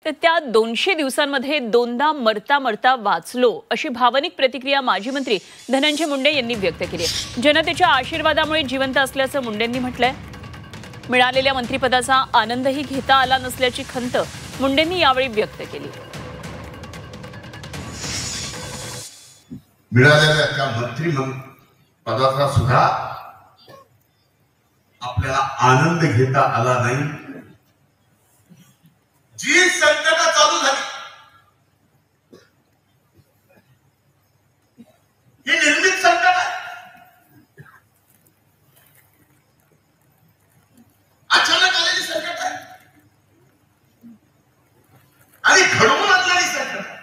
तर त्या 200 दिवसांमध्ये दोनदा मरता मरता वाचलो अशी भावनिक प्रतिक्रिया माजी मंत्री धनंजय मुंडे यांनी व्यक्त केली आहे। जनतेच्या आशीर्वादामुळे जिवंत असल्याचं मुंडेंनी म्हटलंय। मिळालेल्या मंत्रिपदाचा आनंदही घेता आला नसल्याची खंत मुंडेंनी यावेळी व्यक्त केली। मिळालेल्या त्या मंत्रिपदाचा सुद्धा आपल्याला आनंद घेता आला नाही। जी संकट चालू झाली ही निर्मित संकट आहे, अचानक आलेली संकट आहे आणि घडवून आणलेली संकट आहे।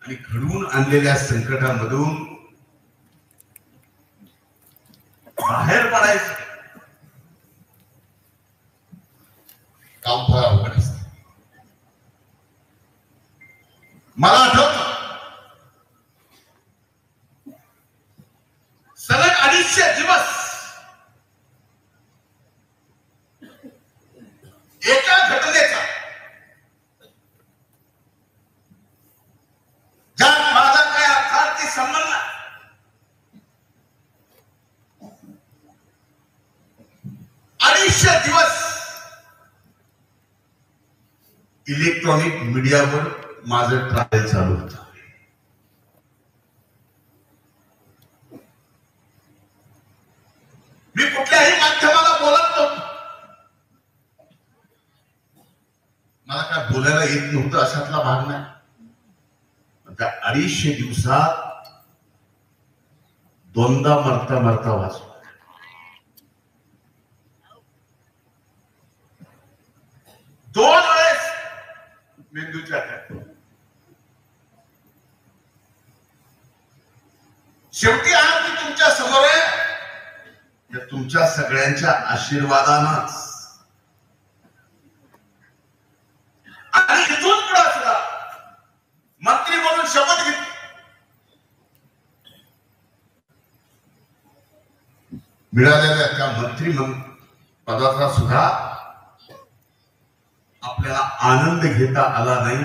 आणि घडवून आणलेल्या संकटामधून बाहेर पडायचं काम फार अवघड असतं। मला आठवतं सलग 250 दिवस एका घटनेचा ज्यात माझा काय अर्थार्थी संबंध नाही, 250 दिवस इलेक्ट्रॉनिक मीडियावर माझं ट्रायल चालू होतं। मी कुठल्याही माध्यमाला बोलत नव्हतो, मला काय बोलायला येत नव्हतं अशातला भाग नाही। त्या 250 दिवसात दोनदा मरता मरता वाचलो। दोन वेळेस मेंदूच्या अटॅक। शेवटी आज मी तुमच्या समोर आहे या तुमच्या सगळ्यांच्या आशीर्वादानंच, आणि इथून पुढे सुद्धा मंत्री म्हणून शपथ घेतली। मिळालेल्या त्या मंत्रिपदाचा सुद्धा आपल्याला आनंद घेता आला नाही।